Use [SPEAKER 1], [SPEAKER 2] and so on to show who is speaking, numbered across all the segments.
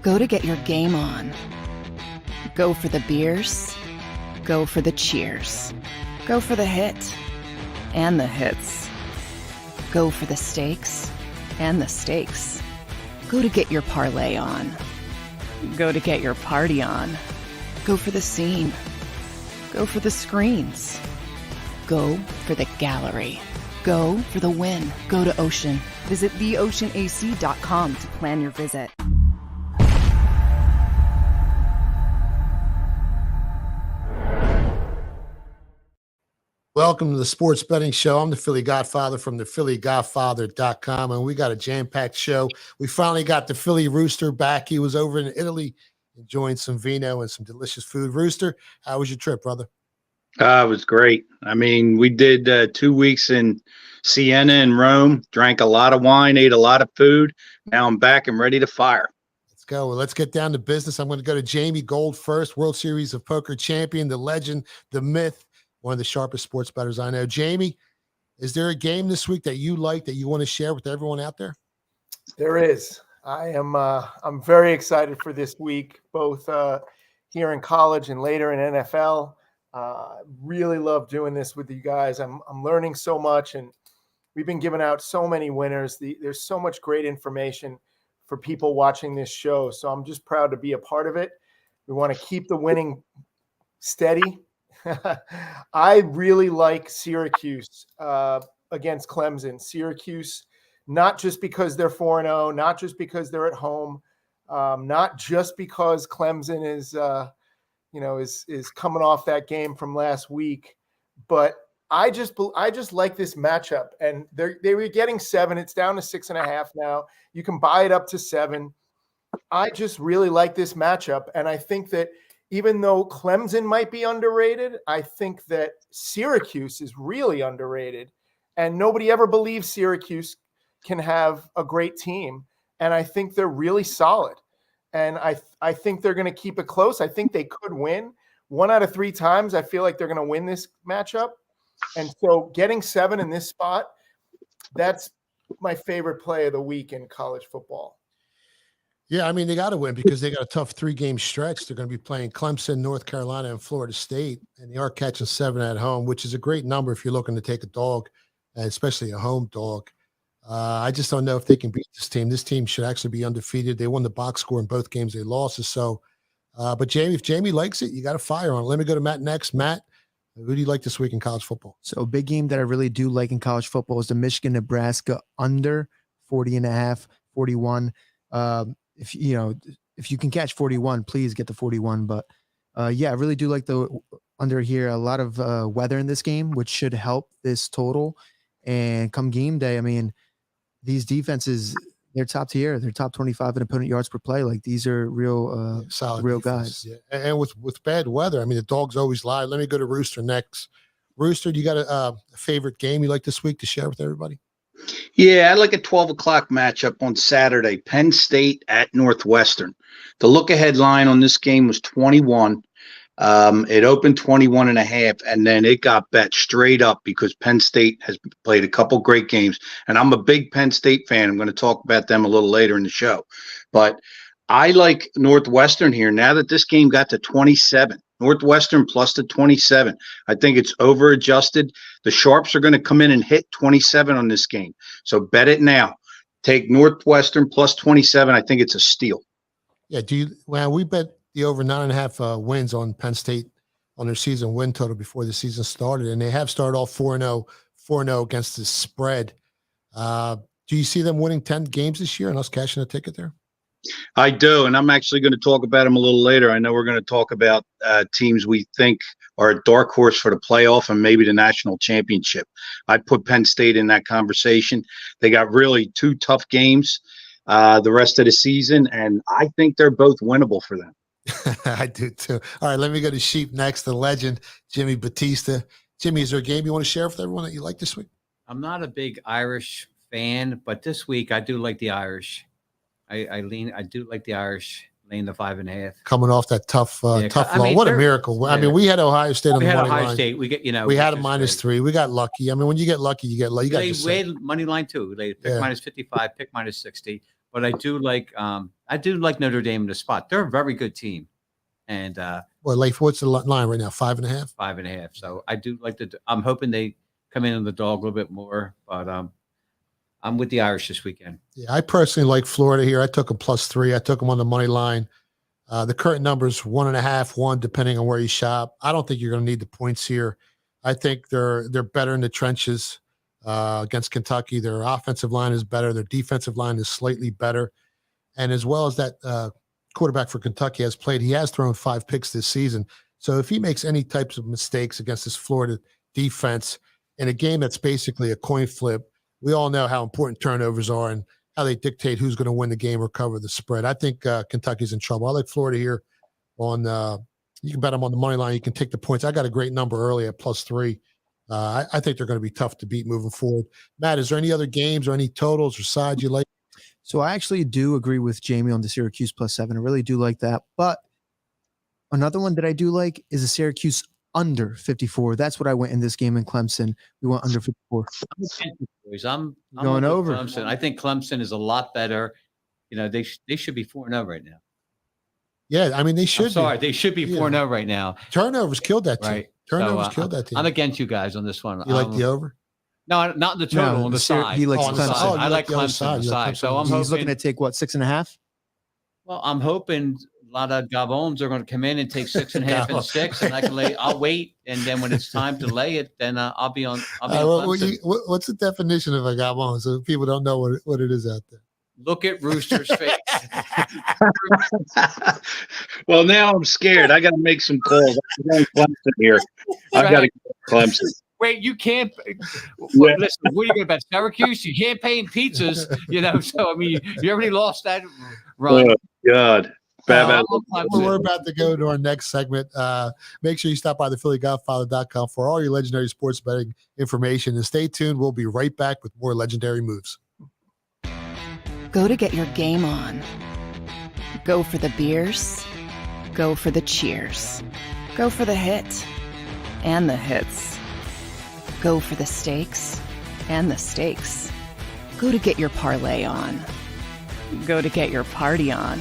[SPEAKER 1] Go to get your game on. Go for the beers. Go for the cheers. Go for the hit and the hits. Go for the stakes and the stakes. Go to get your parlay on. Go to get your party on. Go for the scene. Go for the screens. Go for the gallery. Go for the win. Go to Ocean. Visit theoceanac.com to plan your visit.
[SPEAKER 2] Welcome to the Sports Betting Show. I'm the Philly Godfather from the PhillyGodfather.com, and we got a jam-packed show. We finally got the Philly Rooster back. He was over in Italy enjoying some vino and some delicious food. Rooster, how was your trip, brother?
[SPEAKER 3] It was great. I mean, we did 2 weeks in Siena and Rome, drank a lot of wine, ate a lot of food. Now I'm back and ready to fire.
[SPEAKER 2] Let's go. Well, let's get down to business. I'm going to go to Jamie Gold first, World Series of Poker champion, the legend, the myth, one of the sharpest sports bettors I know. Jamie, is there a game this week that you like that you want to share with everyone out there?
[SPEAKER 4] There is. I'm very excited for this week, both here in college and later in NFL. Really love doing this with you guys. I'm learning so much, and we've been giving out so many winners. There's so much great information for people watching this show. So I'm just proud to be a part of it. We want to keep the winning steady. I really like Syracuse against Clemson. Syracuse, not just because they're 4-0, not just because they're at home, not just because Clemson is coming off that game from last week, but I just like this matchup. And they were getting 7. It's down to 6.5 now. You can buy it up to 7. I just really like this matchup, and I think that even though Clemson might be underrated, I think that Syracuse is really underrated, and nobody ever believes Syracuse can have a great team. And I think they're really solid, and I think they're going to keep it close. I think they could win 1 out of 3 times. I feel like they're going to win this matchup. And so getting 7 in this spot, that's my favorite play of the week in college football.
[SPEAKER 2] Yeah, I mean, they got to win because they got a tough 3-game stretch. They're going to be playing Clemson, North Carolina, and Florida State, and they are catching 7 at home, which is a great number if you're looking to take a dog, and especially a home dog. I just don't know if they can beat this team. This team should actually be undefeated. They won the box score in both games they lost. So, but Jamie, if Jamie likes it, you got to fire on it. Let me go to Matt next. Matt, who do you like this week in college football?
[SPEAKER 5] So a big game that I really do like in college football is the Michigan-Nebraska under 40.5, 41. If you can catch 41, please get the 41. But yeah, I really do like the under here. A lot of weather in this game, which should help this total. And come game day, I mean, these defenses, they're top tier. They're top 25 in opponent yards per play. Like, these are real, solid, real defense, guys.
[SPEAKER 2] Yeah. And with bad weather, I mean, the dogs always lie. Let me go to Rooster next. Rooster, do you got a favorite game you like this week to share with everybody?
[SPEAKER 3] Yeah, I like a 12 o'clock matchup on Saturday, Penn State at Northwestern. The look-ahead line on this game was 21. It opened 21.5, and then it got bet straight up because Penn State has played a couple great games. And I'm a big Penn State fan. I'm going to talk about them a little later in the show. But I like Northwestern here now that this game got to 27. Northwestern plus the 27. I think it's over adjusted. The sharps are going to come in and hit 27 on this game. So bet it now. Take Northwestern plus 27. I think it's a steal.
[SPEAKER 2] Yeah. We bet the over 9.5 wins on Penn State on their season win total before the season started. And they have started off 4-0 against the spread. Do you see them winning 10 games this year and us cashing a ticket there?
[SPEAKER 3] I do, and I'm actually going to talk about them a little later. I know we're going to talk about teams we think are a dark horse for the playoff and maybe the national championship. I'd put Penn State in that conversation. They got really 2 tough games the rest of the season, and I think they're both winnable for them.
[SPEAKER 2] I do too. All right, let me go to Sheep next, the legend, Jimmy Batista. Jimmy, is there a game you want to share with everyone that you like this week?
[SPEAKER 6] I'm not a big Irish fan, but this week I do like the Irish. I do like the Irish laying the 5.5.
[SPEAKER 2] Coming off that tough loss. What a miracle. I mean, we had Ohio State on the money line. We had Ohio State.
[SPEAKER 6] We
[SPEAKER 2] had a -3. We got lucky. I mean, when you get lucky, you get lucky.
[SPEAKER 6] We had money line too. They pick -55, pick -60. But I do like I do like Notre Dame in the spot. They're a very good team. And
[SPEAKER 2] Well, Leif, what's the line right now? 5.5?
[SPEAKER 6] 5.5. So I do like I'm hoping they come in on the dog a little bit more, but I'm with the Irish this weekend.
[SPEAKER 2] Yeah, I personally like Florida here. I took them +3. I took them on the money line. The current number is 1.5, 1, depending on where you shop. I don't think you're going to need the points here. I think they're better in the trenches against Kentucky. Their offensive line is better. Their defensive line is slightly better. And as well as that quarterback for Kentucky has played, he has thrown 5 picks this season. So if he makes any types of mistakes against this Florida defense in a game that's basically a coin flip, we all know how important turnovers are and how they dictate who's going to win the game or cover the spread. I think Kentucky's in trouble. I like Florida here on you can bet them on the money line. You can take the points. I got a great number early at +3. I think they're going to be tough to beat moving forward. Matt, is there any other games or any totals or sides you like?
[SPEAKER 5] So I actually do agree with Jamie on the Syracuse +7. I really do like that. But another one that I do like is a Syracuse under 54. That's what I went in this game in Clemson. We went under 54.
[SPEAKER 6] I'm
[SPEAKER 5] going over
[SPEAKER 6] Clemson. I think Clemson is a lot better. You know, they should be 4-0 right now.
[SPEAKER 2] Yeah, I mean, they should.
[SPEAKER 6] I'm sorry, they should be 4-0 right now.
[SPEAKER 2] Turnovers killed that team.
[SPEAKER 6] Right.
[SPEAKER 2] Turnovers killed that team.
[SPEAKER 6] I'm against you guys on this one.
[SPEAKER 2] You like the over?
[SPEAKER 6] No, not the total, on the side.
[SPEAKER 5] He likes
[SPEAKER 6] on the
[SPEAKER 5] Clemson.
[SPEAKER 6] side. I like
[SPEAKER 2] the other
[SPEAKER 6] Clemson on the
[SPEAKER 2] side.
[SPEAKER 6] side. So I'm
[SPEAKER 5] He's
[SPEAKER 6] hoping.
[SPEAKER 5] looking to take what, 6.5?
[SPEAKER 6] Well, I'm hoping a lot of Gabons are going to come in and take 6.5 and 6, and I can lay. I'll wait, and then when it's time to lay it, then I'll be on. Clemson.
[SPEAKER 2] What's the definition of a gabon? So people don't know what it is out there.
[SPEAKER 6] Look at Rooster's face.
[SPEAKER 3] Well, now I'm scared. I got to make some calls. I'm going Clemson here. I got to go Clemson.
[SPEAKER 6] Wait, you can't. Listen, what are you going to bet? Syracuse? You can't pay in pizzas, you know. So I mean, you already lost that run.
[SPEAKER 3] Oh God.
[SPEAKER 2] We're about to go to our next segment. Make sure you stop by the PhillyGodfather.com for all your legendary sports betting information. And stay tuned. We'll be right back with more legendary moves.
[SPEAKER 1] Go to get your game on. Go for the beers. Go for the cheers. Go for the hit and the hits. Go for the stakes and the stakes. Go to get your parlay on. Go to get your party on.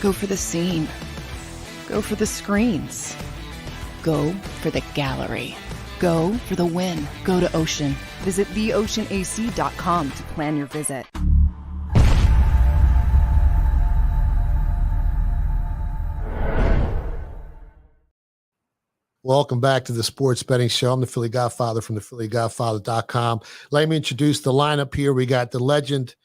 [SPEAKER 1] Go for the scene. Go for the screens. Go for the gallery. Go for the win. Go to Ocean. Visit theoceanac.com to plan your visit.
[SPEAKER 2] Welcome back to the Sports Betting Show. I'm the Philly Godfather from the PhillyGodfather.com. Let me introduce the lineup here. We got the legend,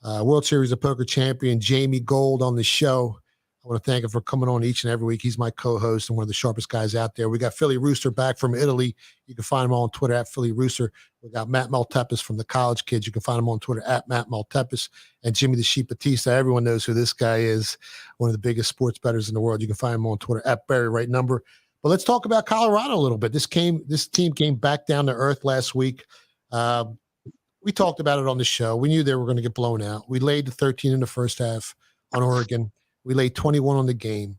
[SPEAKER 2] World Series of Poker champion, Jamie Gold on the show. I want to thank him for coming on each and every week. He's my co-host and one of the sharpest guys out there. We got Philly Rooster back from Italy. You can find him on Twitter at Philly Rooster. We got Matt Maltepis from the College Kids. You can find him on Twitter at Matt Maltepis. And Jimmy the Sheep Batista. Everyone knows who this guy is, one of the biggest sports bettors in the world. You can find him on Twitter at Barry Right Number. But let's talk about Colorado a little bit. This team came back down to earth last week. We talked about it on the show. We knew they were going to get blown out. We laid the 13 in the first half on Oregon. We laid 21 on the game.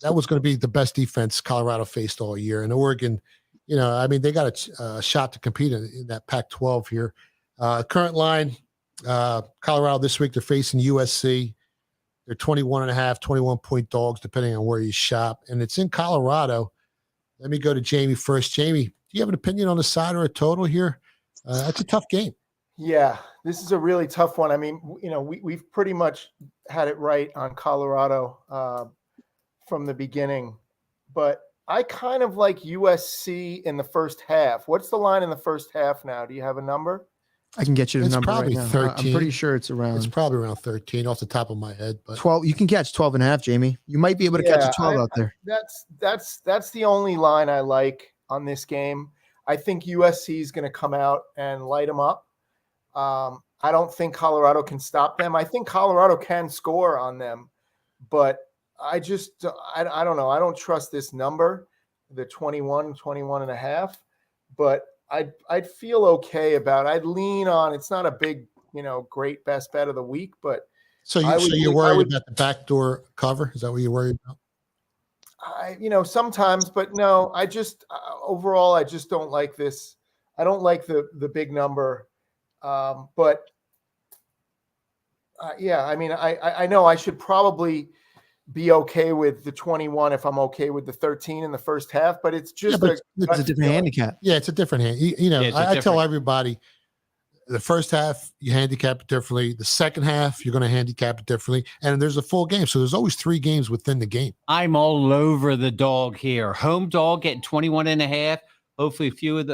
[SPEAKER 2] That was going to be the best defense Colorado faced all year. And Oregon, you know, I mean, they got a shot to compete in that Pac-12 here. Current line, Colorado this week, they're facing USC. They're 21.5, 21-point dogs, depending on where you shop. And it's in Colorado. Let me go to Jamie first. Jamie, do you have an opinion on the side or a total here? That's a tough game.
[SPEAKER 4] Yeah, this is a really tough one. I mean, you know, we've pretty much had it right on Colorado from the beginning. But I kind of like USC in the first half. What's the line in the first half now? Do you have a number?
[SPEAKER 5] I can get you the
[SPEAKER 2] It's
[SPEAKER 5] number
[SPEAKER 2] probably
[SPEAKER 5] right now.
[SPEAKER 2] 13.
[SPEAKER 5] I'm pretty sure it's around.
[SPEAKER 2] It's probably around 13 off the top of my head. But
[SPEAKER 5] 12. You can catch 12.5, Jamie. You might be able to catch a 12 out there.
[SPEAKER 4] That's the only line I like on this game. I think USC is going to come out and light them up. I don't think Colorado can stop them. I think Colorado can score on them, but I don't know. I don't trust this number, the 21 and a half, but I'd feel okay about it. I'd lean on, it's not a big, you know, great best bet of the week, but
[SPEAKER 2] so you're worried about the backdoor cover? Is that what you're worried about?
[SPEAKER 4] Sometimes, but no, I just overall, I just don't like this. I don't like the big number. But Yeah, I mean, I know I should probably be okay with the 21 if I'm okay with the 13 in the first half, but it's just
[SPEAKER 2] but
[SPEAKER 5] It's a different handicap.
[SPEAKER 2] Yeah, it's a different hand. You know,
[SPEAKER 6] Yeah, it's
[SPEAKER 2] I tell
[SPEAKER 6] different.
[SPEAKER 2] everybody the first half you handicap it differently. The second half you're going to handicap it differently, and there's a full game, so there's always 3 games within the game.
[SPEAKER 6] I'm all over the dog here. Home dog getting 21.5. Hopefully, a few of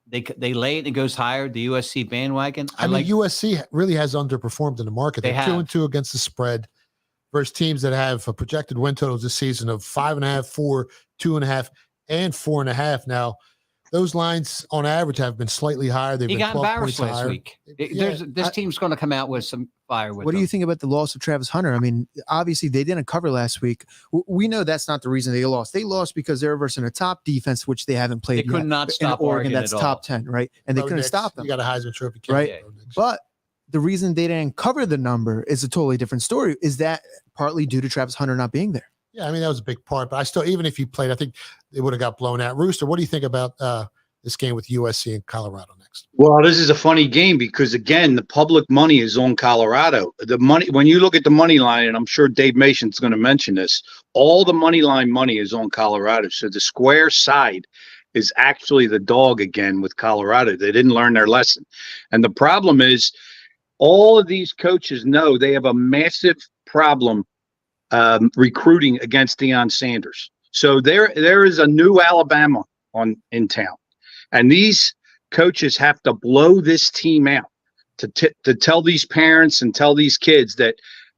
[SPEAKER 6] they lay it and it goes higher. The USC bandwagon.
[SPEAKER 2] I mean, USC really has underperformed in the market.
[SPEAKER 6] They
[SPEAKER 2] They're
[SPEAKER 6] have.
[SPEAKER 2] 2-2 against the spread versus teams that have a projected win totals this season of 5.5, 4, 2.5, and 4.5. Now, those lines on average have been slightly higher. They've
[SPEAKER 6] He
[SPEAKER 2] been
[SPEAKER 6] got
[SPEAKER 2] 12
[SPEAKER 6] embarrassed
[SPEAKER 2] points
[SPEAKER 6] last
[SPEAKER 2] higher.
[SPEAKER 6] week. This team's going to come out with some fire with
[SPEAKER 5] What do
[SPEAKER 6] them.
[SPEAKER 5] you think about the loss of Travis Hunter? I mean, obviously they didn't cover last week. We know that's not the reason they lost. They lost because they're versus a top defense, which they haven't played
[SPEAKER 6] They could
[SPEAKER 5] yet.
[SPEAKER 6] not
[SPEAKER 5] In
[SPEAKER 6] stop
[SPEAKER 5] Oregon.
[SPEAKER 6] Oregon
[SPEAKER 5] That's
[SPEAKER 6] at
[SPEAKER 5] top
[SPEAKER 6] all.
[SPEAKER 5] 10, right? And they
[SPEAKER 2] Bo
[SPEAKER 5] couldn't
[SPEAKER 2] Nix,
[SPEAKER 5] stop them.
[SPEAKER 2] You got a Heisman Trophy
[SPEAKER 5] Right.
[SPEAKER 2] candidate, Bo Nix.
[SPEAKER 5] But the reason they didn't cover the number is a totally different story. Is that partly due to Travis Hunter not being there?
[SPEAKER 2] Yeah, I mean, that was a big part. But I still, even if he played, I think they would have got blown out. Rooster, what do you think about this game with USC and Colorado next?
[SPEAKER 3] Well, this is a funny game because, again, the public money is on Colorado. The money, when you look at the money line, and I'm sure Dave Mason's going to mention this, all the money line money is on Colorado. So the square side is actually the dog again with Colorado. They didn't learn their lesson. And the problem is all of these coaches know they have a massive problem recruiting against Deion Sanders. So there is a new Alabama in town. And these coaches have to blow this team out to tell these parents and tell these kids that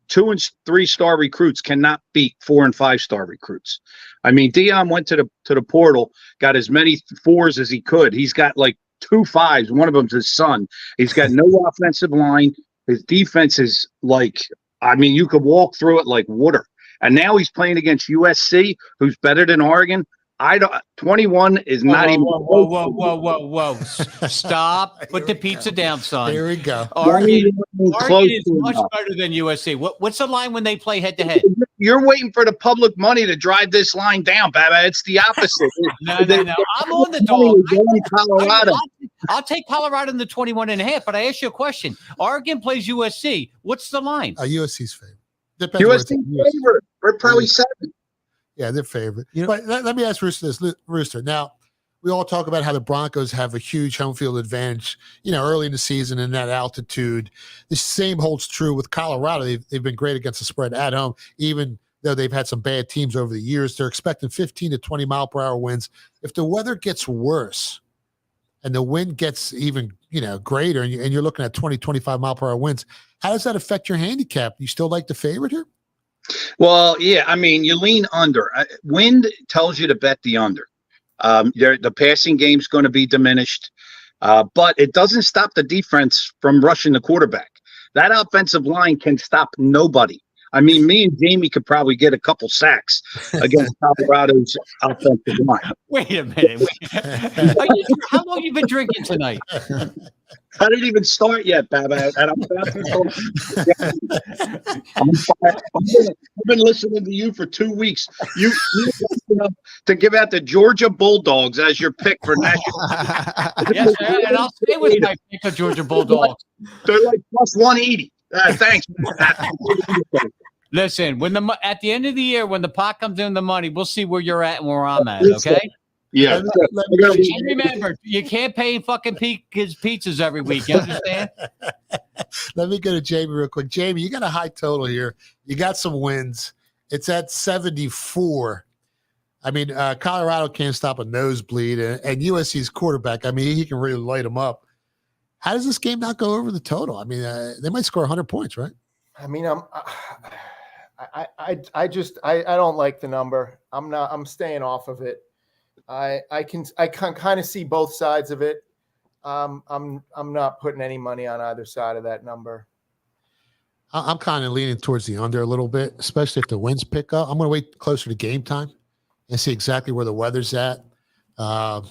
[SPEAKER 3] 2 and 3 star recruits cannot beat 4 and 5 star recruits. I mean, Deion went to the portal, got as many 4s as he could. He's got like 2 5s. One of them's his son. He's got no offensive line. His defense is like, I mean, you could walk through it like water. And now he's playing against USC, who's better than Oregon. 21 is not even.
[SPEAKER 6] Whoa. Stop. Put the pizza down, son.
[SPEAKER 2] Here we go.
[SPEAKER 6] Oregon
[SPEAKER 3] Close
[SPEAKER 6] is
[SPEAKER 3] to
[SPEAKER 6] much
[SPEAKER 3] enough.
[SPEAKER 6] better than USC. What's the line when they play head to head?
[SPEAKER 3] You're waiting for the public money to drive this line down, Baba. It's the opposite.
[SPEAKER 6] No. I'm on the dog.
[SPEAKER 3] Colorado.
[SPEAKER 6] I'll take Colorado in the 21.5, but I ask you a question. Oregon plays USC. What's the line?
[SPEAKER 2] USC's favorite. Depends where it's
[SPEAKER 3] USC
[SPEAKER 2] at.
[SPEAKER 3] favorite. We're probably 7.
[SPEAKER 2] Yeah, they're favorite.
[SPEAKER 5] You know-
[SPEAKER 2] But let me ask Rooster this. Rooster, now, we all talk about how the Broncos have a huge home field advantage, early in the season in that altitude. The same holds true with Colorado. They've been great against the spread at home, even though they've had some bad teams over the years. They're expecting 15 to 20 mile per hour winds. If the weather gets worse and the wind gets even, greater and you're looking at 20, 25 mile per hour winds, how does that affect your handicap? You still like the favorite here?
[SPEAKER 3] Well, yeah, I mean, you lean under. Wind tells you to bet the under. The passing game's going to be diminished, but it doesn't stop the defense from rushing the quarterback. That offensive line can stop nobody. I mean, me and Jamie could probably get a couple sacks against Colorado's offensive line.
[SPEAKER 6] Wait a minute. How long you been drinking tonight?
[SPEAKER 3] I didn't even start yet, Baba, and I'm about to talk. I've been listening to you for 2 weeks. You to give out the Georgia Bulldogs as your pick for national.
[SPEAKER 6] Yes, and I'll stay with my pick of Georgia Bulldogs.
[SPEAKER 3] They're like plus 180. Thanks.
[SPEAKER 6] Listen, at the end of the year, when the pot comes in the money, we'll see where you're at and where I'm at. Okay.
[SPEAKER 3] Yeah.
[SPEAKER 6] And remember, you can't pay fucking kids pizzas every week. You understand?
[SPEAKER 2] Let me go to Jamie real quick. Jamie, you got a high total here. You got some wins. It's at 74. I mean, Colorado can't stop a nosebleed, and USC's quarterback, I mean, he can really light them up. How does this game not go over the total? I mean, they might score 100 points, right?
[SPEAKER 4] I mean, I don't like the number. I'm staying off of it. I can kind of see both sides of it. I'm not putting any money on either side of that number.
[SPEAKER 2] I'm kind of leaning towards the under a little bit, especially if the winds pick up. I'm going to wait closer to game time and see exactly where the weather's at. But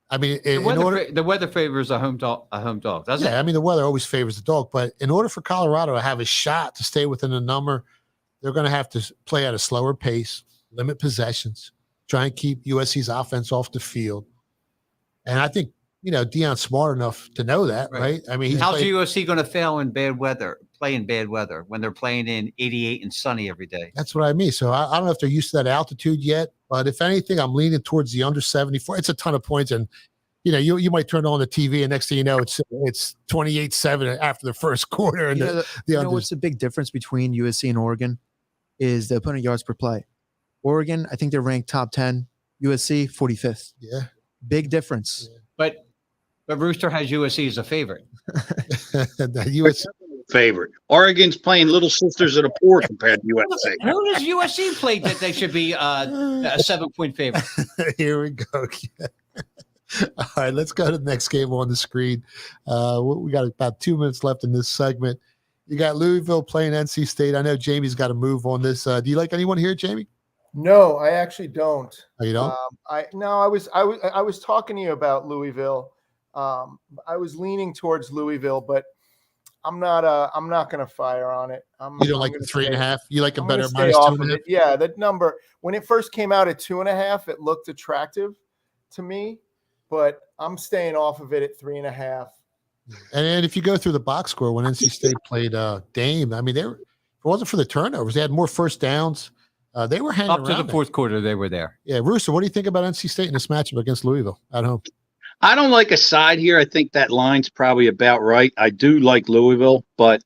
[SPEAKER 2] I mean,
[SPEAKER 6] the weather favors a home dog, doesn't it?
[SPEAKER 2] I mean, the weather always favors the dog. But in order for Colorado to have a shot to stay within the number, they're going to have to play at a slower pace, limit possessions, try and keep USC's offense off the field. And I think Deion's smart enough to know that, right? I mean,
[SPEAKER 6] how's USC going to fail in bad weather, play in bad weather when they're playing in 88 and sunny every day?
[SPEAKER 2] That's what I mean. So I don't know if they're used to that altitude yet, but if anything, I'm leaning towards the under 74. It's a ton of points, and you might turn on the TV, and next thing you know, it's 28-7 after the first quarter. And
[SPEAKER 5] what's the big difference between USC and Oregon is the opponent yards per play. Oregon, I think they're ranked top 10. USC 45th.
[SPEAKER 2] Yeah,
[SPEAKER 5] big difference.
[SPEAKER 2] Yeah.
[SPEAKER 6] But Rooster has USC as a favorite.
[SPEAKER 2] The USC
[SPEAKER 3] favorite. Oregon's playing Little Sisters of the Poor compared to USC.
[SPEAKER 6] Who does USC play that they should be a 7-point favorite?
[SPEAKER 2] Here we go. All right, let's go to the next game on the screen. We got about 2 minutes left in this segment. You got Louisville playing NC State. I know Jamie's got to move on this. Do you like anyone here, Jamie?
[SPEAKER 4] No, I actually don't.
[SPEAKER 2] Oh, you don't?
[SPEAKER 4] I was talking to you about Louisville. I was leaning towards Louisville, but I'm not going to fire on it.
[SPEAKER 2] You don't like the 3.5? You like a better
[SPEAKER 4] minus 2.5? Yeah, that number when it first came out at 2.5, it looked attractive to me, but I'm staying off of it at 3.5.
[SPEAKER 2] And if you go through the box score when NC State played Dame, I mean, if it wasn't for the turnovers, they had more first downs. They were hanging
[SPEAKER 6] up to the fourth quarter. They were there.
[SPEAKER 2] Yeah, Rooster, what do you think about NC State in this matchup against Louisville at home?
[SPEAKER 3] I don't like a side here. I think that line's probably about right. I do like Louisville, but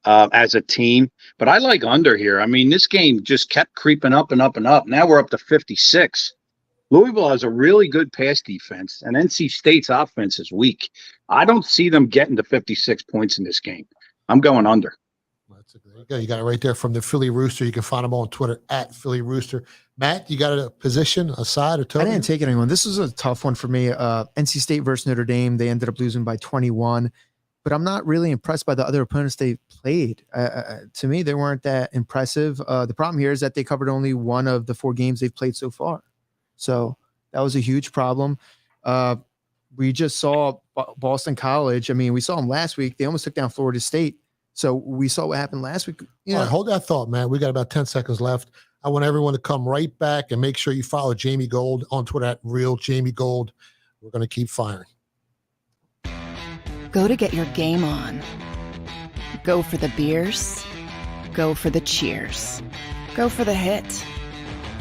[SPEAKER 3] as a team, but I like under here. I mean, this game just kept creeping up and up and up. Now we're up to 56. Louisville has a really good pass defense, and NC State's offense is weak. I don't see them getting to 56 points in this game. I'm going under.
[SPEAKER 2] There you got it right there from the Philly Rooster. You can find them on Twitter at Philly Rooster. Matt, you got a position, a side, or total?
[SPEAKER 5] I didn't take anyone. This is a tough one for me. NC State versus Notre Dame. They ended up losing by 21, but I'm not really impressed by the other opponents they played. To me, they weren't that impressive. The problem here is that they covered only one of the 4 games they've played so far. So that was a huge problem. We just saw Boston College. I mean, we saw them last week. They almost took down Florida State. So we saw what happened last week.
[SPEAKER 2] All right, hold that thought, man. We got about 10 seconds left. I want everyone to come right back and make sure you follow Jamie Gold on Twitter at Real Jamie Gold. We're going to keep firing.
[SPEAKER 1] Go to get your game on. Go for the beers. Go for the cheers. Go for the hit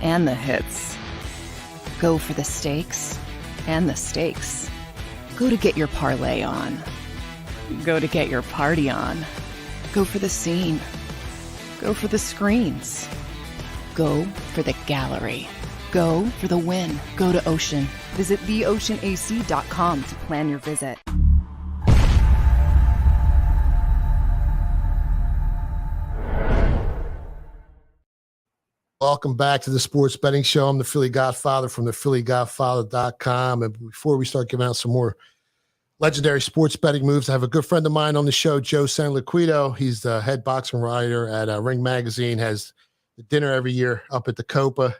[SPEAKER 1] and the hits. Go for the stakes and the stakes. Go to get your parlay on. Go to get your party on. Go for the scene. Go for the screens. Go for the gallery. Go for the win. Go to Ocean. Visit theoceanac.com to plan your visit.
[SPEAKER 2] Welcome back to the Sports Betting Show. I'm the Philly Godfather from the phillygodfather.com. And before we start giving out some more legendary sports betting moves, I have a good friend of mine on the show, Joe Sanliquido. He's the head boxing writer at Ring Magazine, has the dinner every year up at the Copa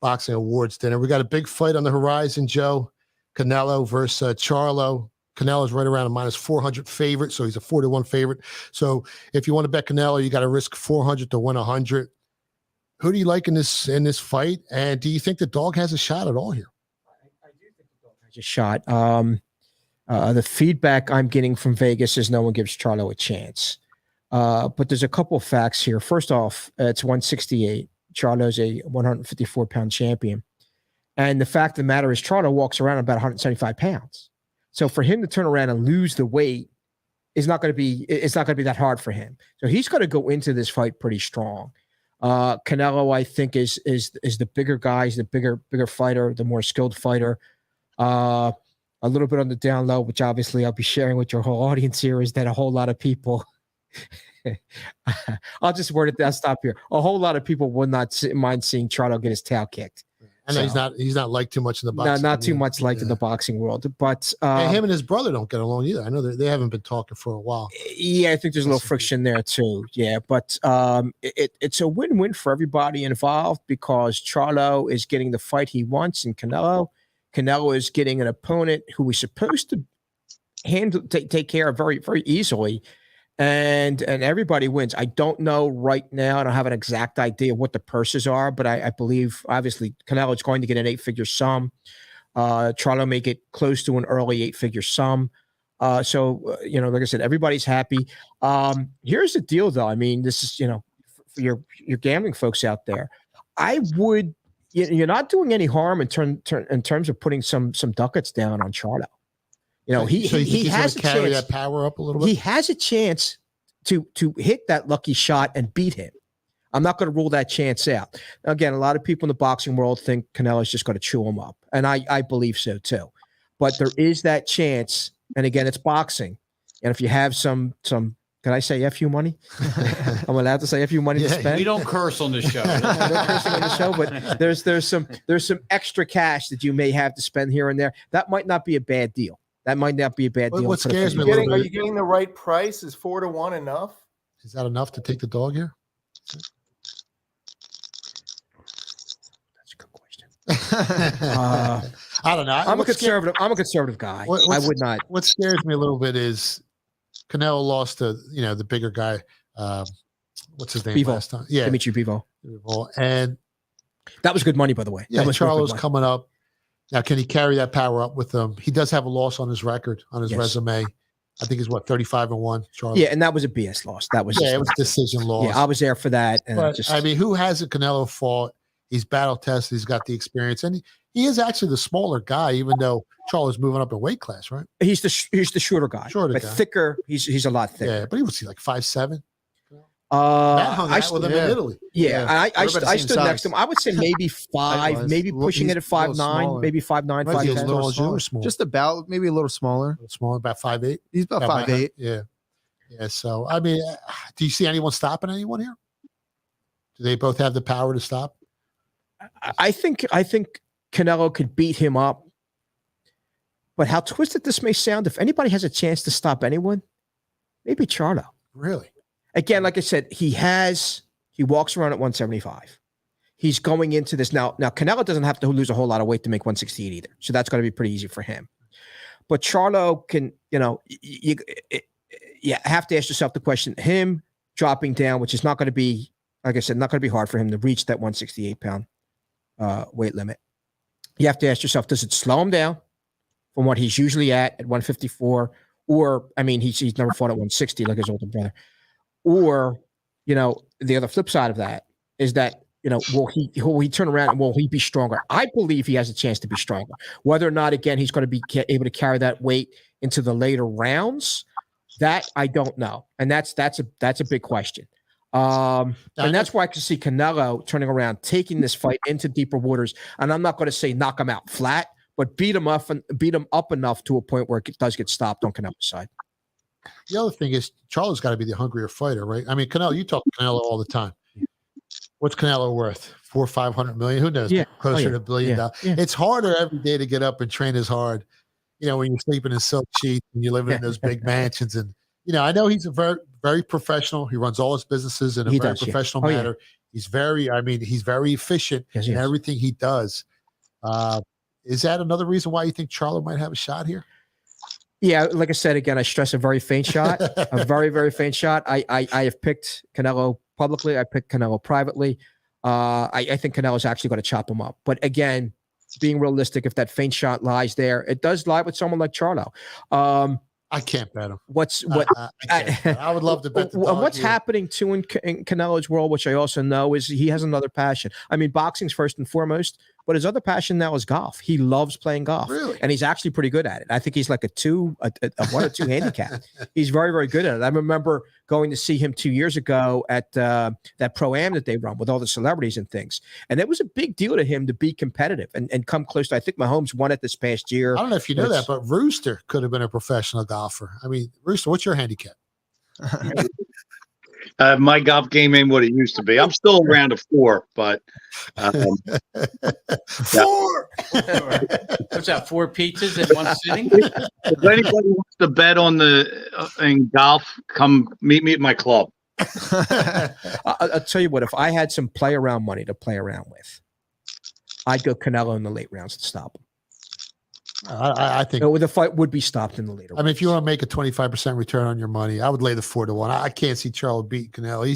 [SPEAKER 2] Boxing Awards dinner. We got a big fight on the horizon, Joe. Canelo versus Charlo. Canelo's right around a minus 400 favorite, so he's a 4-1 favorite. So if you want to bet Canelo, you got to risk 400 to win 100. Who do you like in this fight? And do you think the dog has a shot at all here?
[SPEAKER 7] I do think the dog has a shot. The feedback I'm getting from Vegas is no one gives Charlo a chance. But there's a couple of facts here. First off, it's 168. Charlo's a 154-pound champion. And the fact of the matter is Charlo walks around about 175 pounds. So for him to turn around and lose the weight is not going to be that hard for him. So he's going to go into this fight pretty strong. Canelo, I think, is the bigger guy. He's the bigger fighter, the more skilled fighter. A little bit on the down low, which obviously I'll be sharing with your whole audience here, is that a whole lot of people I'll just word it. I'll stop here. A whole lot of people would not mind seeing Charlo get his tail kicked.
[SPEAKER 2] I know he's not liked too much in the boxing.
[SPEAKER 7] No, not too much liked in the boxing world. But
[SPEAKER 2] and him and his brother don't get along either. I know they haven't been talking for a while.
[SPEAKER 7] Yeah, I think there's a little friction there too. Yeah, but it's a win-win for everybody involved because Charlo is getting the fight he wants, and Canelo is getting an opponent who is supposed to take care of very, very easily. And everybody wins. I don't know right now. I don't have an exact idea of what the purses are, but I believe obviously Canelo is going to get an 8-figure sum. Charlo may get close to an early 8-figure sum. So like I said, everybody's happy. Here's the deal, though. I mean, this is, for your gambling folks out there, I would, you're not doing any harm in terms of putting some ducats down on Charlo. He has to carry
[SPEAKER 2] that power up a little bit.
[SPEAKER 7] He has a chance to hit that lucky shot and beat him. I'm not going to rule that chance out. Again, a lot of people in the boxing world think Canelo's just going to chew him up, and I believe so too. But there is that chance, and again, it's boxing. And if you have some, can I say FU money? I'm allowed to say FU money to spend.
[SPEAKER 6] We don't curse on the show.
[SPEAKER 7] No cursing on the show, but there's some extra cash that you may have to spend here and there. That might not be a bad deal.
[SPEAKER 2] What scares me a little bit?
[SPEAKER 4] Are you getting the right price? Is 4-1 enough?
[SPEAKER 2] Is that enough to take the dog here?
[SPEAKER 7] That's a good question.
[SPEAKER 2] I don't know.
[SPEAKER 7] I'm a conservative guy. I would not.
[SPEAKER 2] What scares me a little bit is Canelo lost to the bigger guy. What's his name
[SPEAKER 7] Bivol.
[SPEAKER 2] last time? Yeah,
[SPEAKER 7] Dimitri Bivol.
[SPEAKER 2] And
[SPEAKER 7] that was good money, by the way.
[SPEAKER 2] Yeah,
[SPEAKER 7] that was
[SPEAKER 2] Charlo's coming up. Now, can he carry that power up with him? He does have a loss on his record, on his resume. I think it's 35-1. Charlo.
[SPEAKER 7] Yeah, and that was a BS loss. That was
[SPEAKER 2] it was decision loss.
[SPEAKER 7] Yeah, I was there for that. And
[SPEAKER 2] but, who hasn't Canelo fought? He's battle tested. He's got the experience, and he is actually the smaller guy, even though Charlo's moving up in weight class, right?
[SPEAKER 7] He's the shorter guy, thicker. He's a lot thicker.
[SPEAKER 2] Yeah, but he was like 5'7".
[SPEAKER 7] I
[SPEAKER 2] stood with him in Italy.
[SPEAKER 7] Yeah, I stood next to him. I would say maybe 5, maybe pushing it at 5'9", maybe 5'9", 5'10".
[SPEAKER 5] Just about, maybe a little smaller.
[SPEAKER 2] Smaller, about 5'8".
[SPEAKER 5] He's about 5'8".
[SPEAKER 2] Yeah. So do you see anyone stopping anyone here? Do they both have the power to stop?
[SPEAKER 7] I think Canelo could beat him up. But how twisted this may sound, if anybody has a chance to stop anyone, maybe Charlo.
[SPEAKER 2] Really?
[SPEAKER 7] Again, like I said, he walks around at 175. He's going into this now. Now, Canelo doesn't have to lose a whole lot of weight to make 168 either. So that's going to be pretty easy for him. But Charlo can, you have to ask yourself the question, him dropping down, which is not going to be, like I said, not going to be hard for him to reach that 168-pound weight limit. You have to ask yourself, does it slow him down from what he's usually at 154? Or, he's never fought at 160 like his older brother. Or, the other flip side of that is that, will he turn around and will he be stronger? I believe he has a chance to be stronger. Whether or not, again, he's going to be able to carry that weight into the later rounds, that I don't know. And that's a big question. And that's why I can see Canelo turning around, taking this fight into deeper waters. And I'm not going to say knock him out flat, but beat him up enough to a point where it does get stopped on Canelo's side.
[SPEAKER 2] The other thing is Charlo's got to be the hungrier fighter, right? Canelo, you talk to Canelo all the time. What's Canelo worth? $400-500 million? Who knows?
[SPEAKER 7] Yeah.
[SPEAKER 2] Closer to $1 billion. Yeah. It's harder every day to get up and train as hard. When you're sleeping in silk sheets and you're living in those big mansions. And, I know he's a very, very professional. He runs all his businesses in a very professional manner. Yeah. He's very, he's very efficient in everything he does. Is that another reason why you think Charlo might have a shot here?
[SPEAKER 7] Yeah, like I said, again, I stress a very faint shot, a very, very faint shot. I have picked Canelo publicly. I picked Canelo privately. I think Canelo's actually going to chop him up. But again, being realistic, if that faint shot lies there, it does lie with someone like Charlo.
[SPEAKER 2] I can't bet him.
[SPEAKER 7] I
[SPEAKER 2] would love to bet the dog
[SPEAKER 7] what's
[SPEAKER 2] here.
[SPEAKER 7] happening too in Canelo's world, which I also know, is he has another passion. Boxing's first and foremost, but his other passion now is golf. He loves playing golf.
[SPEAKER 2] Really?
[SPEAKER 7] And he's actually pretty good at it. I think he's like a 1 or 2 handicap. He's very, very good at it. I remember going to see him 2 years ago at that Pro-Am that they run with all the celebrities and things. And it was a big deal to him to be competitive and come close to, I think Mahomes won it this past year.
[SPEAKER 2] I don't know if you know that, but Rooster could have been a professional golfer. Rooster, what's your handicap?
[SPEAKER 3] My golf game ain't what it used to be. I'm still around a 4, but
[SPEAKER 2] 4.
[SPEAKER 6] What's that? 4 pizzas in one sitting?
[SPEAKER 3] If anybody wants to bet on in golf, come meet me at my club.
[SPEAKER 7] I'll tell you what. If I had some play around money to play around with, I'd go Canelo in the late rounds to stop him.
[SPEAKER 2] I think
[SPEAKER 7] the fight would be stopped in the later.
[SPEAKER 2] If you want to make a 25% return on your money, I would lay the 4-1. I can't see Charlo beat Canelo. He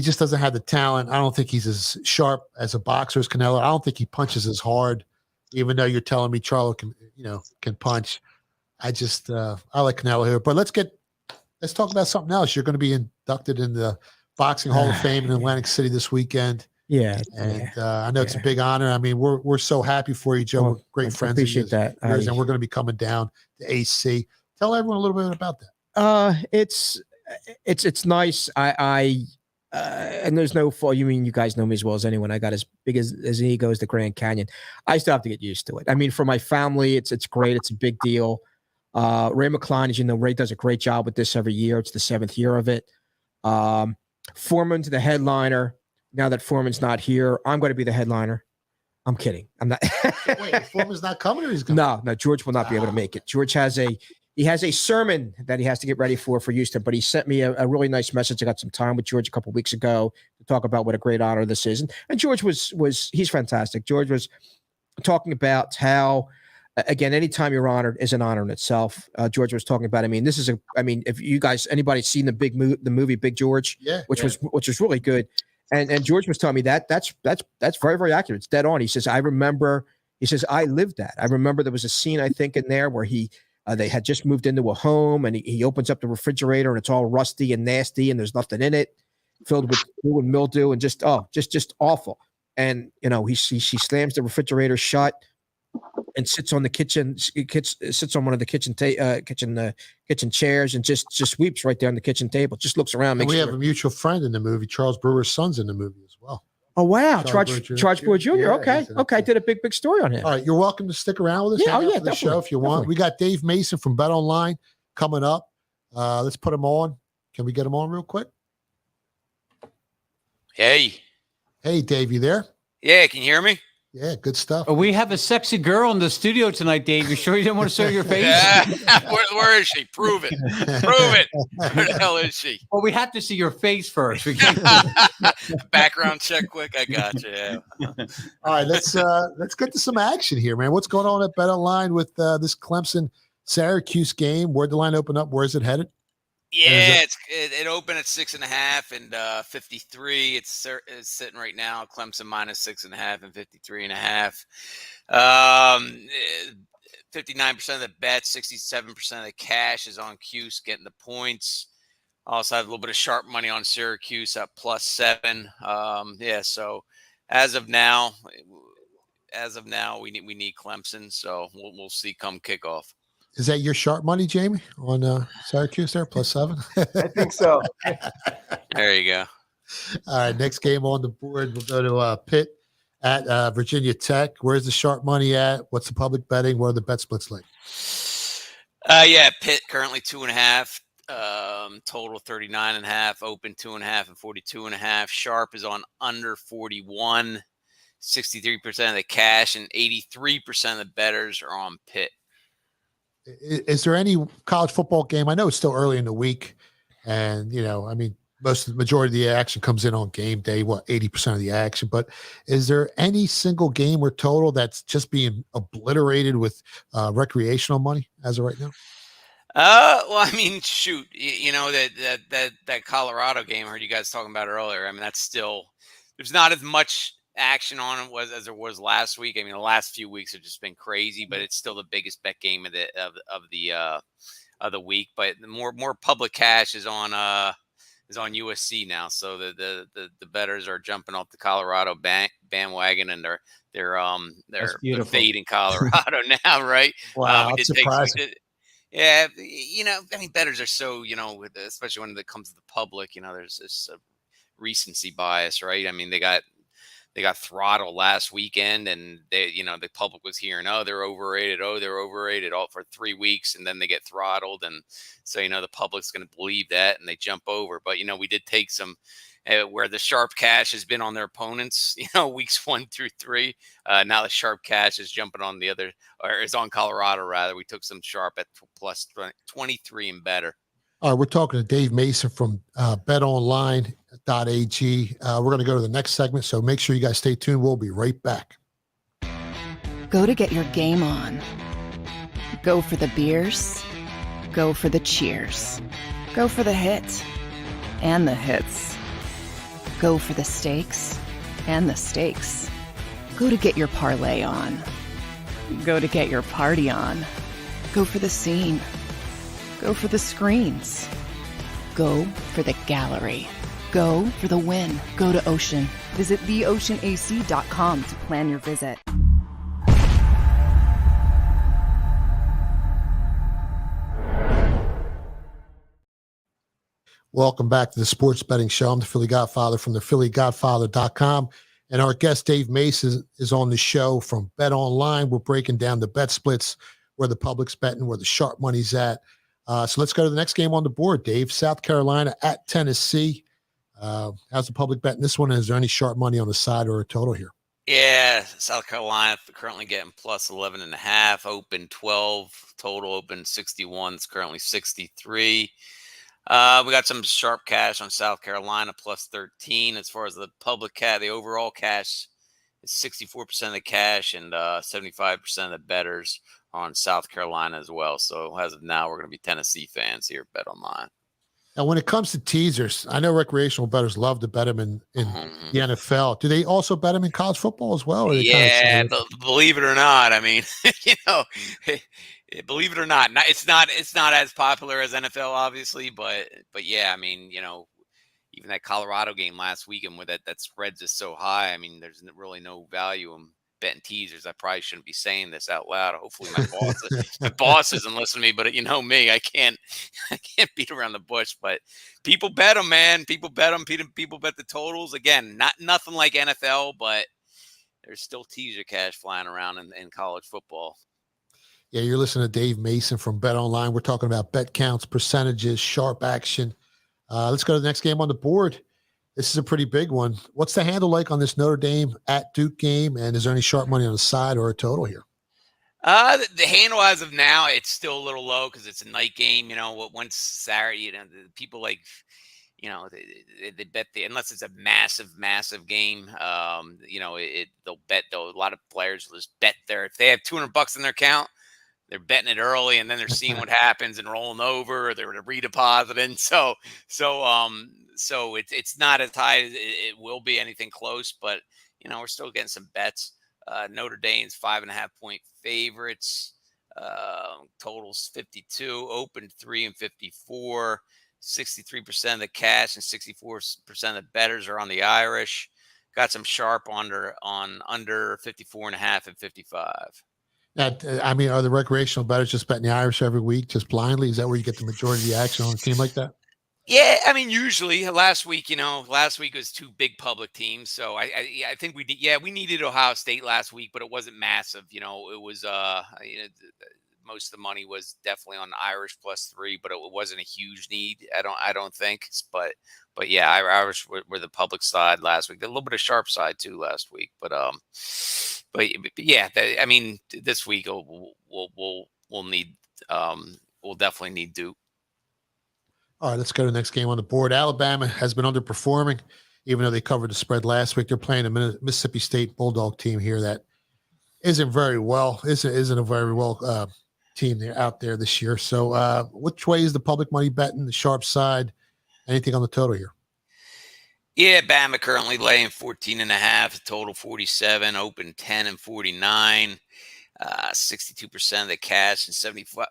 [SPEAKER 2] just doesn't have the talent. I don't think he's as sharp as a boxer as Canelo. I don't think he punches as hard. even though you're telling me Charlo can punch. I like Canelo here. But let's talk about something else. You're going to be inducted in the Boxing Hall of Fame in Atlantic City this weekend.
[SPEAKER 7] Yeah.
[SPEAKER 2] And I know it's a big honor. I mean, we're so happy for you, Joe.
[SPEAKER 7] Well,
[SPEAKER 2] we're great friends.
[SPEAKER 7] Appreciate that.
[SPEAKER 2] And we're going to be coming down to AC. Tell everyone a little bit about that.
[SPEAKER 7] It's nice. And there's no fault. You guys know me as well as anyone. I got as big as an ego as the Grand Canyon. I still have to get used to it. I mean, for my family, it's great. It's a big deal. Ray McCline, as you know, Ray does a great job with this every year. It's the 7th year of it. Foreman's the headliner. Now that Foreman's not here, I'm going to be the headliner. I'm kidding. I'm not.
[SPEAKER 2] Wait, Foreman's not coming, or he's coming?
[SPEAKER 7] No, George will not be able to make it. George has a sermon that he has to get ready for Houston, but he sent me a really nice message. I got some time with George a couple of weeks ago to talk about what a great honor this is. And George he's fantastic. George was talking about how, again, anytime you're honored is an honor in itself. George was talking about, if you guys, anybody's seen the movie Big George, which was really good. And George was telling me that's very, very accurate. It's dead on. He says, I lived that. I remember there was a scene, I think, in there where they had just moved into a home, and he opens up the refrigerator, and it's all rusty and nasty, and there's nothing in it, filled with mildew, and just awful. And she slams the refrigerator shut and sits on one of the kitchen chairs and just weeps right there on the kitchen table. Just looks around.
[SPEAKER 2] We have a mutual friend in the movie. Charles Brewer's son's in the movie as well.
[SPEAKER 7] Oh, wow. Charles Brewer Jr.
[SPEAKER 2] Yeah,
[SPEAKER 7] okay. I did a big story on him.
[SPEAKER 2] All right. You're welcome to stick around with us after the show if you want. We got Dave Mason from Bet Online coming up. Let's put him on. Can we get him on real quick?
[SPEAKER 8] Hey,
[SPEAKER 2] Dave, you there?
[SPEAKER 8] Yeah, can you hear me?
[SPEAKER 2] Yeah, good stuff.
[SPEAKER 6] Oh, we have a sexy girl in the studio tonight, Dave. You sure you didn't want to show your face?
[SPEAKER 8] Where is she? Prove it. Prove it. Where the hell is she?
[SPEAKER 6] Well, we have to see your face first.
[SPEAKER 8] Background check quick. I got you. Yeah.
[SPEAKER 2] All right, let's get to some action here, man. What's going on at Bet Online with this Clemson Syracuse game? Where'd the line open up? Where's it headed?
[SPEAKER 8] Yeah, it opened at 6.5 and 53. It's sitting right now. Clemson minus 6.5 and 53.5. 59% of the bets, 67% of the cash is on Cuse getting the points. Also have a little bit of sharp money on Syracuse up +7. So as of now, we need Clemson. So we'll see come kickoff.
[SPEAKER 2] Is that your sharp money, Jamie, on Syracuse there, +7?
[SPEAKER 4] I think so.
[SPEAKER 8] There you go.
[SPEAKER 2] All right, next game on the board, we'll go to Pitt at Virginia Tech. Where's the sharp money at? What's the public betting? What are the bet splits like?
[SPEAKER 8] Pitt currently 2.5. Total 39.5. Open 2.5 and 42.5. Sharp is on under 41. 63% of the cash and 83% of the bettors are on Pitt.
[SPEAKER 2] Is there any college football game? I know it's still early in the week, and most of the majority of the action comes in on game day. 80% of the action. But is there any single game or total that's just being obliterated with recreational money as of right now?
[SPEAKER 8] Shoot, that Colorado game I heard you guys talking about earlier. I mean, that's still there's not as much action on it as there was last week. I mean, the last few weeks have just been crazy, but it's still the biggest bet game of the week. But the more public cash is on USC now, so the bettors are jumping off the Colorado bandwagon, and they're fading Colorado now, right?
[SPEAKER 2] Wow, that's surprising.
[SPEAKER 8] Bettors are so especially when it comes to the public, there's this recency bias, right? I mean, they got throttled last weekend, and the public was hearing, they're overrated all for 3 weeks, and then they get throttled, and so the public's going to believe that, and they jump over. But we did take some where the sharp cash has been on their opponents, weeks 1 through 3. Now the sharp cash is jumping on the other, or is on Colorado rather. We took some sharp at plus 23 and better.
[SPEAKER 2] All right, we're talking to Dave Mason from betonline.ag. We're going to go to the next segment, so make sure you guys stay tuned. We'll be right back.
[SPEAKER 1] Go to get your game on. Go for the beers. Go for the cheers. Go for the hit and the hits. Go for the stakes and the stakes. Go to get your parlay on. Go to get your party on. Go for the scene. Go for the screens. Go for the gallery. Go for the win. Go to Ocean. Visit theoceanac.com to plan your visit.
[SPEAKER 2] Welcome back to the Sports Betting Show. I'm the Philly Godfather from the phillygodfather.com. And our guest, Dave Mason, is on the show from Bet Online. We're breaking down the bet splits, where the public's betting, where the sharp money's at. So let's go to the next game on the board, Dave. South Carolina at Tennessee. How's the public betting this one? Is there any sharp money on the side or a total here?
[SPEAKER 8] Yeah, South Carolina currently getting plus 11.5, open 12, total open 61. It's currently 63. We got some sharp cash on South Carolina, plus 13. As far as the public cash, the overall cash is 64% of the cash, and 75% of the bettors are on South Carolina as well. So as of now, we're going to be Tennessee fans here at Bet Online.
[SPEAKER 2] Now, when it comes to teasers, I know recreational bettors love to bet them in the NFL. Do they also bet them in college football as well? Or
[SPEAKER 8] Yeah, believe it or not. I mean, believe it or not, it's not as popular as NFL, obviously, but yeah, I mean, even that Colorado game last weekend where that spread's just so high. I mean, there's really no value in betting teasers. I probably shouldn't be saying this out loud. Hopefully my boss isn't listening to me, but me, I can't beat around the bush, but people bet them, man. People bet them. People bet the totals. Again, nothing like NFL, but there's still teaser cash flying around in college football.
[SPEAKER 2] Yeah, you're listening to Dave Mason from Bet Online. We're talking about bet counts, percentages, sharp action. Let's go to the next game on the board. This is a pretty big one. What's the handle like on this Notre Dame at Duke game? And is there any sharp money on the side or a total here?
[SPEAKER 8] The handle as of now, it's still a little low because it's a night game. Once Saturday, the people they bet unless it's a massive game. They'll bet though. A lot of players will just bet if they have $200 in their account, they're betting it early, and then they're seeing what happens and rolling over, or they're redepositing. So it's not as high as it will be anything close, but we're still getting some bets. Notre Dame's 5.5-point favorites. Totals 52, open 3 and 54. 63% of the cash and 64% of the bettors are on the Irish. Got some sharp under 54.5 and 55.
[SPEAKER 2] Are the recreational bettors just betting the Irish every week, just blindly? Is that where you get the majority of the action on a team like that?
[SPEAKER 8] Yeah, I mean, usually last week was two big public teams. So I think we needed Ohio State last week, but it wasn't massive. It was most of the money was definitely on Irish plus 3, but it wasn't a huge need. I don't think, but yeah, Irish were the public side last week. A little bit of sharp side too last week, but yeah, this week we'll definitely need Duke.
[SPEAKER 2] All right, let's go to the next game on the board. Alabama has been underperforming, even though they covered the spread last week. They're playing a Mississippi State Bulldog team here that isn't a very well team out there this year. So which way is the public money betting? The sharp side? Anything on the total here?
[SPEAKER 8] Yeah, Bama currently laying 14.5, total 47, open 10 and 49. 62% of the cash and 74%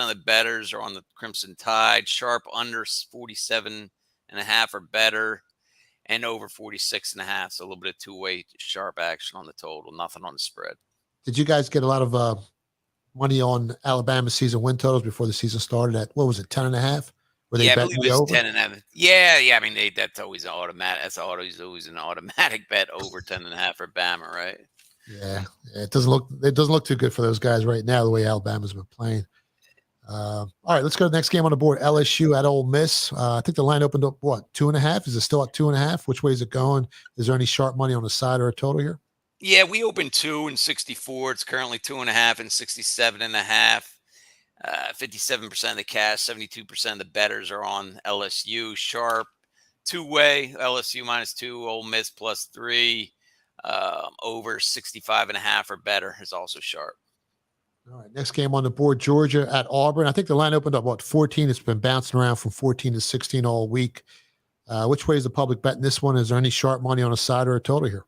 [SPEAKER 8] of the bettors are on the Crimson Tide. Sharp under 47.5 or better, and over 46.5. So a little bit of two-way sharp action on the total. Nothing on the spread. Did
[SPEAKER 2] you guys get a lot of money on Alabama season win totals before the season started? At what was it, 10.5?
[SPEAKER 8] I believe it's 10.5. Yeah. I mean, that's always an automatic. That's always an automatic bet over 10.5 for Bama, right?
[SPEAKER 2] Yeah, it doesn't look too good for those guys right now, the way Alabama's been playing. All right, let's go to the next game on the board. LSU at Ole Miss. I think the line opened up, 2.5? Is it still at 2.5? Which way is it going? Is there any sharp money on the side or a total here?
[SPEAKER 8] Yeah, we opened 2 and 64. It's currently 2.5 and 67.5. 57% of the cash, 72% of the bettors are on LSU. Sharp, two-way, LSU -2, Ole Miss +3. Over 65.5 or better is also sharp.
[SPEAKER 2] All right, next game on the board, Georgia at Auburn. I think the line opened up 14. It's been bouncing around from 14 to 16 all week. Which way is the public betting this one? Is there any sharp money on a side or a total here?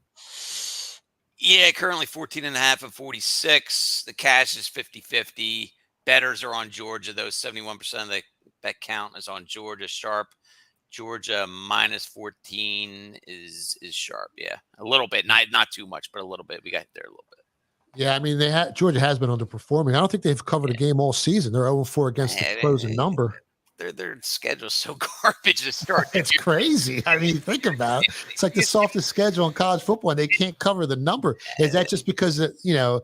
[SPEAKER 8] Yeah, currently 14.5 and 46. The cash is 50-50. Bettors are on Georgia, though 71% of the bet count is on Georgia sharp. Georgia minus 14 is sharp. Yeah, a little bit, not too much, but a little bit. We got there a little bit.
[SPEAKER 2] Yeah, I mean, Georgia has been underperforming. I don't think they've covered a game all season. They're 0-4 against the closing number.
[SPEAKER 8] Their schedule's so garbage to start.
[SPEAKER 2] It's crazy. I mean, think about it. It's like the softest schedule in college football, and they can't cover the number. Is that just because you're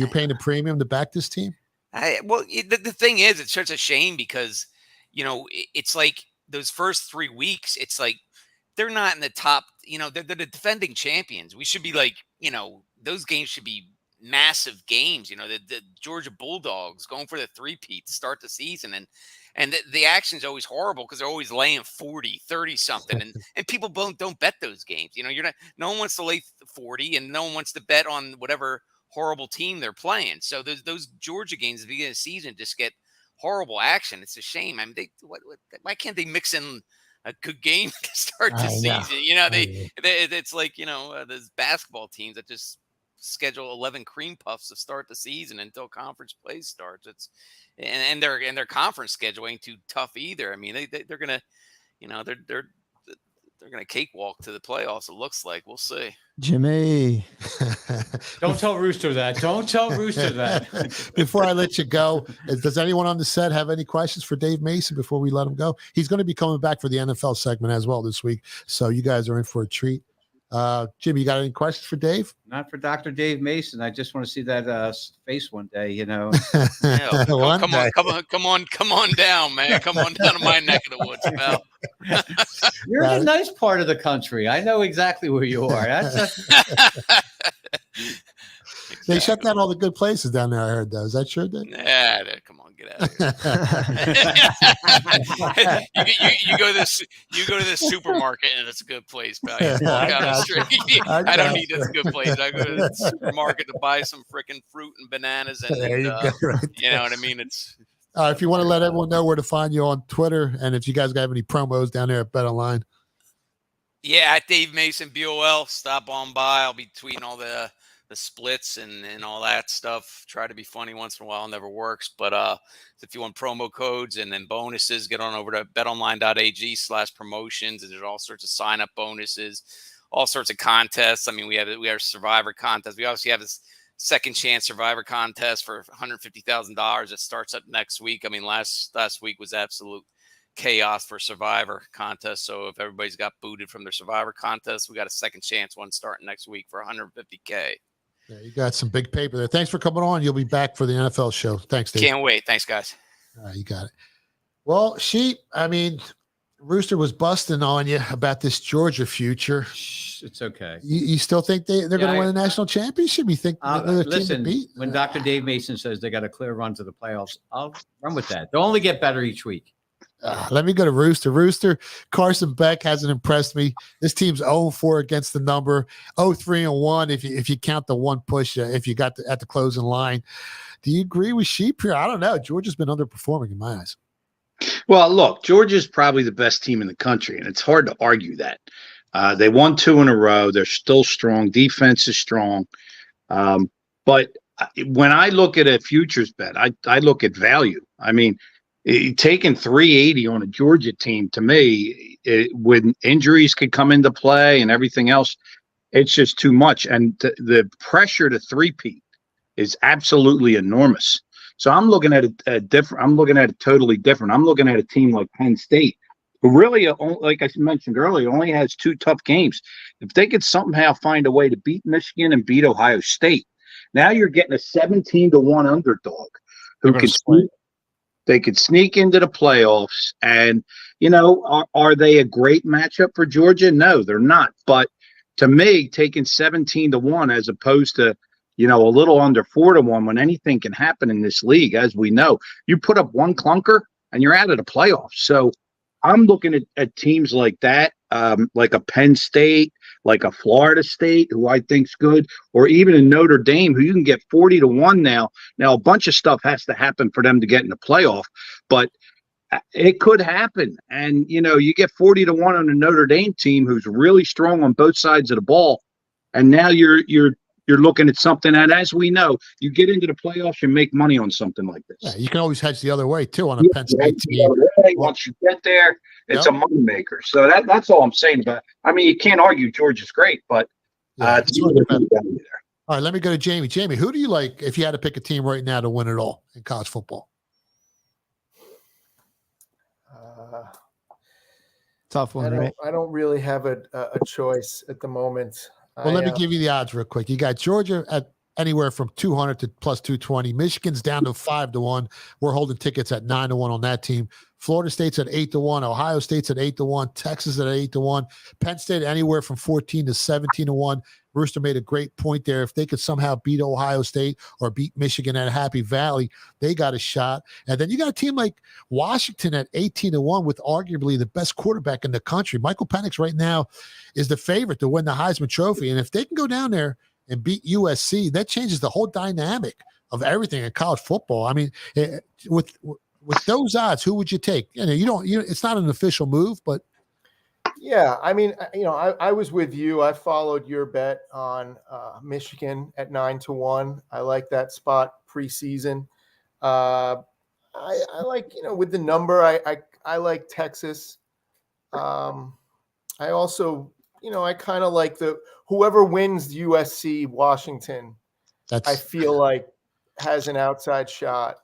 [SPEAKER 2] paying a premium to back this team?
[SPEAKER 8] The thing is, it's such a shame because it's like those first 3 weeks. It's like they're not in the top. They're the defending champions. We should be like, those games should be massive games. The Georgia Bulldogs going for the three-peat to start the season, and the action is always horrible because they're always laying 40, 30 something, and people don't bet those games. No one wants to lay 40, and no one wants to bet on whatever horrible team they're playing. So those Georgia games at the beginning of the season just get horrible action. It's a shame. I mean, why can't they mix in a good game to start the season? It's like those basketball teams that just schedule 11 cream puffs to start the season until conference play starts. And their conference schedule ain't too tough either. I mean, they're gonna they're gonna cakewalk to the playoffs. It looks like. We'll see.
[SPEAKER 5] Jimmy,
[SPEAKER 6] don't tell Rooster that. Don't tell Rooster that.
[SPEAKER 2] Before I let you go, does anyone on the set have any questions for Dave Mason before we let him go? He's going to be coming back for the NFL segment as well this week, so you guys are in for a treat. Jimmy, you got any questions for Dave?
[SPEAKER 6] Not for Dr. Dave Mason. I just want to see that face one day,
[SPEAKER 8] Come on down, man. Come on down to my neck of the woods, pal.
[SPEAKER 6] You're in a nice part of the country. I know exactly where you are.
[SPEAKER 2] They shut down all the good places down there, I heard, though. Is that true, Dave?
[SPEAKER 8] Yeah, come on, get out of here. you go to this supermarket and it's a good place, pal. I don't need this good place. I go to the supermarket to buy some freaking fruit and bananas, and
[SPEAKER 2] there you go, right
[SPEAKER 8] you know what I mean? It's
[SPEAKER 2] if you want to let everyone know where to find you on Twitter, and if you guys have any promos down there at Bet Online.
[SPEAKER 8] Yeah, at Dave Mason BOL. Stop on by. I'll be tweeting all the splits and all that stuff. Try to be funny once in a while. Never works. But if you want promo codes and then bonuses, get on over to betonline.ag/promotions. And there's all sorts of sign-up bonuses, all sorts of contests. I mean, we have a Survivor contest. We obviously have this second chance Survivor contest for $150,000 that starts up next week. I mean, last week was absolute chaos for Survivor contest. So if everybody's got booted from their Survivor contest, we got a second chance one starting next week for $150K.
[SPEAKER 2] Yeah, you got some big paper there. Thanks for coming on. You'll be back for the NFL show. Thanks, Dave.
[SPEAKER 8] Can't wait. Thanks, guys.
[SPEAKER 2] All right, you got it. Well, Rooster was busting on you about this Georgia future.
[SPEAKER 6] It's okay.
[SPEAKER 2] You still think they're going to win a national championship? You think they're the team to beat?
[SPEAKER 6] When Dr. Dave Mason says they got a clear run to the playoffs, I'll run with that. They'll only get better each week.
[SPEAKER 2] Let me go to Rooster. Rooster, Carson Beck hasn't impressed me. This team's 0-4 against the number, 0-3-1 if you count the one push if you got at the closing line. Do you agree with Sheep here? I don't know. Georgia's been underperforming in my eyes.
[SPEAKER 3] Well, look, Georgia's probably the best team in the country, and it's hard to argue that. They won 2 in a row. They're still strong. Defense is strong. But when I look at a futures bet, I look at value. I mean, taking 380 on a Georgia team, to me, when injuries could come into play and everything else, it's just too much. And the pressure to three-peat is absolutely enormous. So I'm looking at it different. I'm looking at it totally different. I'm looking at a team like Penn State, who really, like I mentioned earlier, only has 2 tough games. If they could somehow find a way to beat Michigan and beat Ohio State, now you're getting a 17-1 underdog who can they could sneak into the playoffs. And, are they a great matchup for Georgia? No, they're not. But to me, taking 17-1 as opposed to, a little under 4-1, when anything can happen in this league, as we know, you put up one clunker and you're out of the playoffs. So I'm looking at teams like that, like a Penn State, like a Florida State, who I think's good, or even in Notre Dame, who you can get 40-1 now. Now, a bunch of stuff has to happen for them to get in the playoff, but it could happen. And, you get 40-1 on a Notre Dame team who's really strong on both sides of the ball. And now you're you're looking at something that, as we know, you get into the playoffs, you make money on something like this.
[SPEAKER 2] Yeah, you can always hedge the other way too on a Penn State team.
[SPEAKER 3] Once you get there, it's a money maker. So that's all I'm saying. But I mean, you can't argue Georgia's great, but it's really down there.
[SPEAKER 2] All right, let me go to Jamie. Jamie, who do you like if you had to pick a team right now to win it all in college football?
[SPEAKER 5] Tough one, right?
[SPEAKER 4] I don't really have a choice at the moment.
[SPEAKER 2] Well, let me give you the odds real quick. You got Georgia at anywhere from 200 to plus 220. Michigan's down to 5-1. We're holding tickets at 9-1 on that team. Florida State's at 8-1. Ohio State's at 8-1. Texas at 8-1. Penn State anywhere from 14 to 17-1. Rooster made a great point there. If they could somehow beat Ohio State or beat Michigan at Happy Valley, they got a shot. And then you got a team like Washington at 18-1 with arguably the best quarterback in the country. Michael Penix right now is the favorite to win the Heisman Trophy. And if they can go down there and beat USC, that changes the whole dynamic of everything in college football. I mean, with those odds, who would you take? It's not an official move, but
[SPEAKER 4] yeah, I mean, I was with you. I followed your bet on Michigan at 9-1. I like that spot preseason. I like, with the number, I like Texas. I also, I kind of like whoever wins USC Washington. I feel like has an outside shot.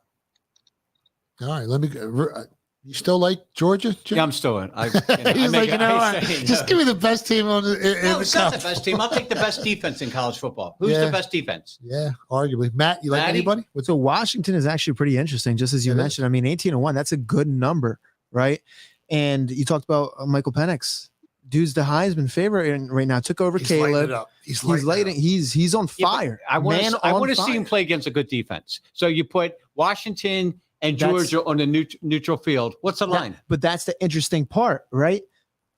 [SPEAKER 2] All right, let me go. You still like Georgia, Jim?
[SPEAKER 6] Yeah, I'm still in.
[SPEAKER 2] Just give me the best team on the.
[SPEAKER 6] No, it's not the best team. I'll take the best defense in college football. Who's the best defense?
[SPEAKER 2] Yeah, arguably. Matt, you like anybody?
[SPEAKER 5] So Washington is actually pretty interesting, just as you mentioned. I mean, 18-1, that's a good number, right? And you talked about Michael Penix. Dude's the Heisman favorite right now. Took over Caleb. He's lighting. He's on fire.
[SPEAKER 6] I want to see him play against a good defense. So you put Washington and Georgia on the neutral field. What's the line?
[SPEAKER 5] But that's the interesting part, right?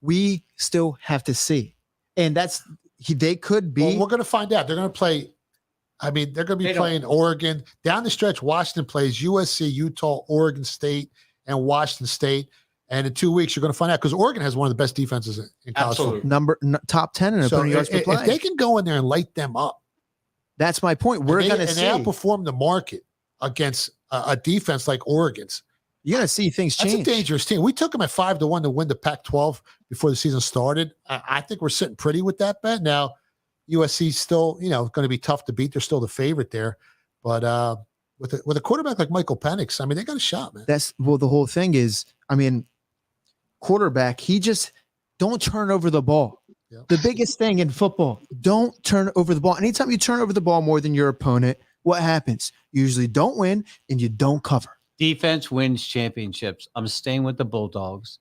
[SPEAKER 5] We still have to see. And they could be.
[SPEAKER 2] Well, we're going to find out. They're going to play. I mean, they're going to be playing Oregon. Down the stretch, Washington plays USC, Utah, Oregon State, and Washington State. And in 2 weeks, you're going to find out because Oregon has one of the best defenses in college football.
[SPEAKER 5] Top 10 in a yards per play.
[SPEAKER 2] If they can go in there and light them up.
[SPEAKER 5] That's my point. We're going to see.
[SPEAKER 2] And they outperform the market against a defense like Oregon's.
[SPEAKER 5] You're going to see things change.
[SPEAKER 2] That's a dangerous team. We took them at 5-1 to win the Pac-12 before the season started. I think we're sitting pretty with that bet. Now, USC's still, going to be tough to beat. They're still the favorite there. But with a quarterback like Michael Penix, I mean, they got a shot, man.
[SPEAKER 5] The whole thing is, I mean, quarterback, he just don't turn over the ball. Yeah. The biggest thing in football, don't turn over the ball. Anytime you turn over the ball more than your opponent, what happens? You usually don't win and you don't cover.
[SPEAKER 6] Defense wins championships. I'm staying with the Bulldogs.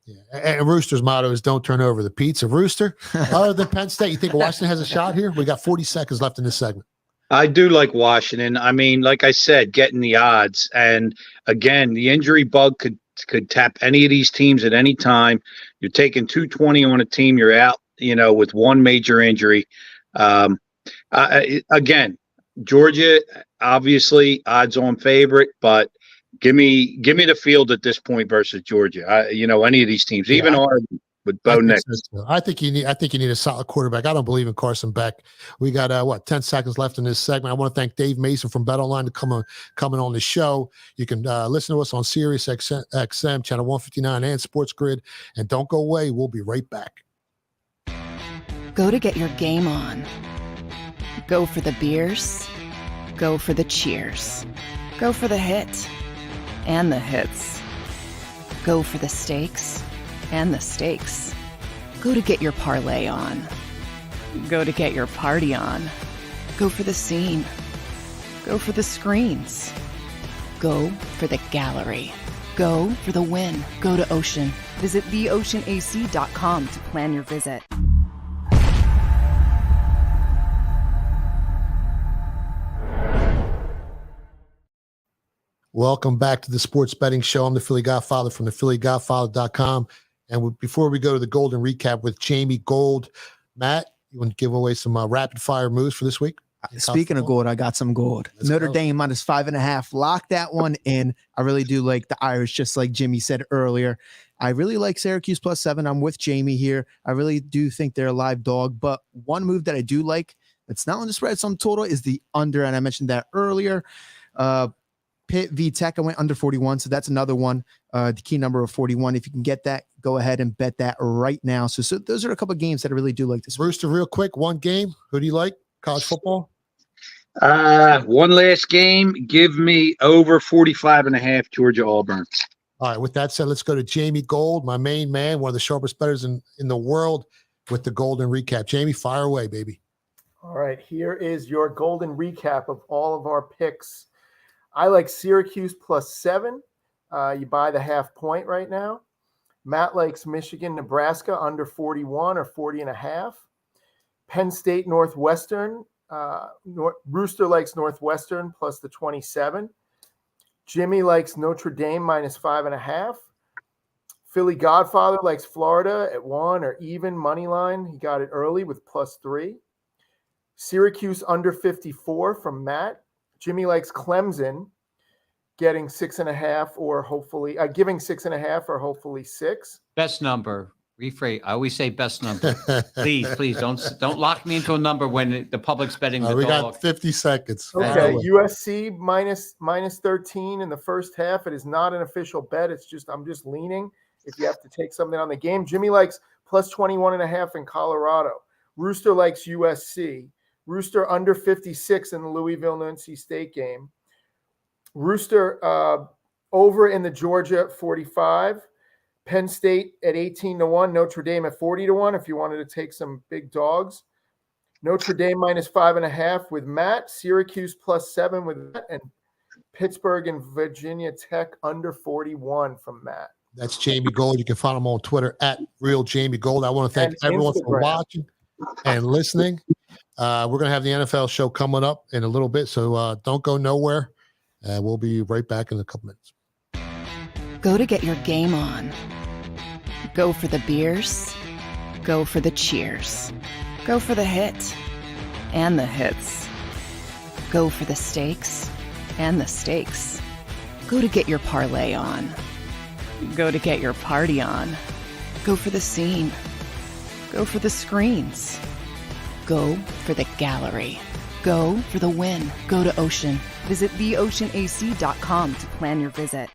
[SPEAKER 2] Yeah. And Rooster's motto is don't turn over the pizza. Rooster, other than Penn State, you think Washington has a shot here? We got 40 seconds left in this segment.
[SPEAKER 3] I do like Washington. I mean, like I said, getting the odds. And again, the injury bug could tap any of these teams at any time. You're taking 220 on a team. You're out, with one major injury. Again, Georgia, obviously odds-on favorite, but give me the field at this point versus Georgia. Any of these teams, even Oregon with Bo Nix.
[SPEAKER 2] I think you need a solid quarterback. I don't believe in Carson Beck. We got 10 seconds left in this segment. I want to thank Dave Mason from BetOnline to coming on the show. You can listen to us on Sirius XM channel 159 and Sports Grid. And don't go away. We'll be right back.
[SPEAKER 1] Go to get your game on. Go for the beers. Go for the cheers. Go for the hit and the hits. Go for the stakes and the stakes. Go to get your parlay on. Go to get your party on. Go for the scene. Go for the screens. Go for the gallery. Go for the win. Go to Ocean. Visit theoceanac.com to plan your visit.
[SPEAKER 2] Welcome back to the Sports Betting Show. I'm the Philly Godfather from the phillygodfather.com. And before we go to the Golden Recap with Jamie Gold, Matt, you want to give away some rapid fire moves for this week?
[SPEAKER 5] Speaking of gold, I got some gold. Notre Dame minus 5.5. Lock that one in. I really do like the Irish, just like Jimmy said earlier. I really like Syracuse +7. I'm with Jamie here. I really do think they're a live dog. But one move that I do like It's not on the spread, it's on total, is the under. And I mentioned that earlier. Pitt v Tech, I went under 41. So that's another one. The key number of 41. If you can get that, go ahead and bet that right now. So those are a couple of games that I really do like this.
[SPEAKER 2] Rooster, real quick, one game. Who do you like? College football?
[SPEAKER 3] One last game. Give me over 45.5 Georgia Auburn.
[SPEAKER 2] All right. With that said, let's go to Jamie Gold, my main man, one of the sharpest bettors in the world, with the golden recap. Jamie, fire away, baby.
[SPEAKER 4] All right. Here is your golden recap of all of our picks. I like Syracuse +7. You buy the half point right now. Matt likes Michigan, Nebraska under 41 or 40.5. Penn State, Northwestern. Rooster likes Northwestern plus the 27. Jimmy likes Notre Dame -5.5. Philly Godfather likes Florida at 1 or even money line. He got it early with +3. Syracuse under 54 from Matt. Jimmy likes Clemson getting 6.5 or hopefully giving 6.5 or hopefully 6.
[SPEAKER 6] Best number. Rephrase. I always say best number. Please don't lock me into a number when the public's betting the
[SPEAKER 2] We
[SPEAKER 6] dog.
[SPEAKER 2] got 50 seconds.
[SPEAKER 4] Okay, USC minus 13 in the first half. It is not an official bet. I'm just leaning. If you have to take something on the game, Jimmy likes +21.5 in Colorado. Rooster likes USC. Rooster under 56 in the Louisville-NC State game. Rooster over in the Georgia 45. Penn State at 18-1. Notre Dame at 40-1 if you wanted to take some big dogs. Notre Dame -5.5 with Matt. Syracuse +7 with Matt. And Pittsburgh and Virginia Tech under 41 from Matt.
[SPEAKER 2] That's Jamie Gold. You can follow him on Twitter at Real Jamie Gold. I want to thank everyone for watching and listening. We're going to have the NFL show coming up in a little bit, so don't go nowhere. We'll be right back in a couple minutes.
[SPEAKER 1] Go to get your game on. Go for the beers. Go for the cheers. Go for the hit and the hits. Go for the stakes and the stakes. Go to get your parlay on. Go to get your party on. Go for the scene. Go for the screens. Go for the gallery. Go for the win. Go to Ocean. Visit theoceanac.com to plan your visit.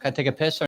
[SPEAKER 6] Can I take a piss?